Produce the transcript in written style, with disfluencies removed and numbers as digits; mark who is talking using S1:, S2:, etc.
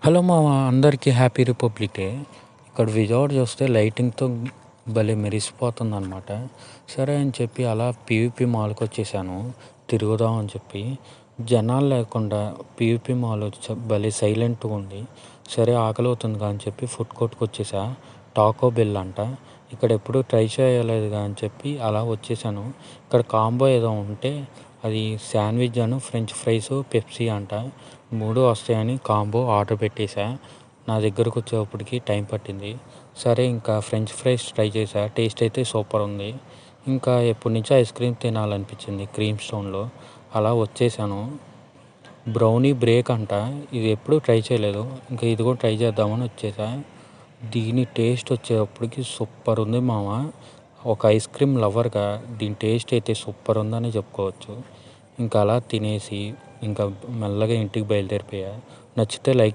S1: Hello మామ, అందరికీ happy republic day. ఇక్కడ విజయవాడ చూస్తే లైటింగ్తో భలే మెరిసిపోతుందన్నమాట. సరే అని చెప్పి అలా పీవీపీ మాల్కి వచ్చేసాను తిరుగుదాం అని చెప్పి. జనాలు లేకుండా పీవీపీ మాల్ భలే సైలెంట్గా ఉంది. సరే ఆకలి అవుతుంది అని చెప్పి ఫుడ్ కోర్ట్కి వచ్చేసా. టాకో బెల్ అంట. ఇక్కడ ఎప్పుడూ ట్రై చేయలేదుగా అని చెప్పి అలా వచ్చేసాను. ఇక్కడ కాంబో ఏదో ఉంటే అది శాండ్విచ్ అను ఫ్రెంచ్ ఫ్రైస్ పెప్సీ అంట, 3 వస్తాయని కాంబో ఆర్డర్ పెట్టేశా. నా దగ్గరకు వచ్చేటప్పటికి టైం పట్టింది. సరే ఇంకా ఫ్రెంచ్ ఫ్రైస్ ట్రై చేశా. టేస్ట్ అయితే సూపర్ ఉంది. ఇంకా ఎప్పటి నుంచో ఐస్ క్రీమ్ తినాలనిపించింది క్రీమ్ స్టోన్లో. అలా వచ్చేసాను. బ్రౌనీ బ్రేక్ అంట, ఇది ఎప్పుడూ ట్రై చేయలేదు. ఇంకా ఇది కూడా ట్రై చేద్దామని వచ్చేసా. దీని టేస్ట్ వచ్చేటప్పటికి సూపర్ ఉంది మామ. ఒక ఐస్ క్రీమ్ లవర్గా దీని టేస్ట్ అయితే సూపర్ ఉందని చెప్పుకోవచ్చు. ఇంకా అలా తినేసి ఇంకా మెల్లగా ఇంటికి బయలుదేరిపోయా. నచ్చితే లైక్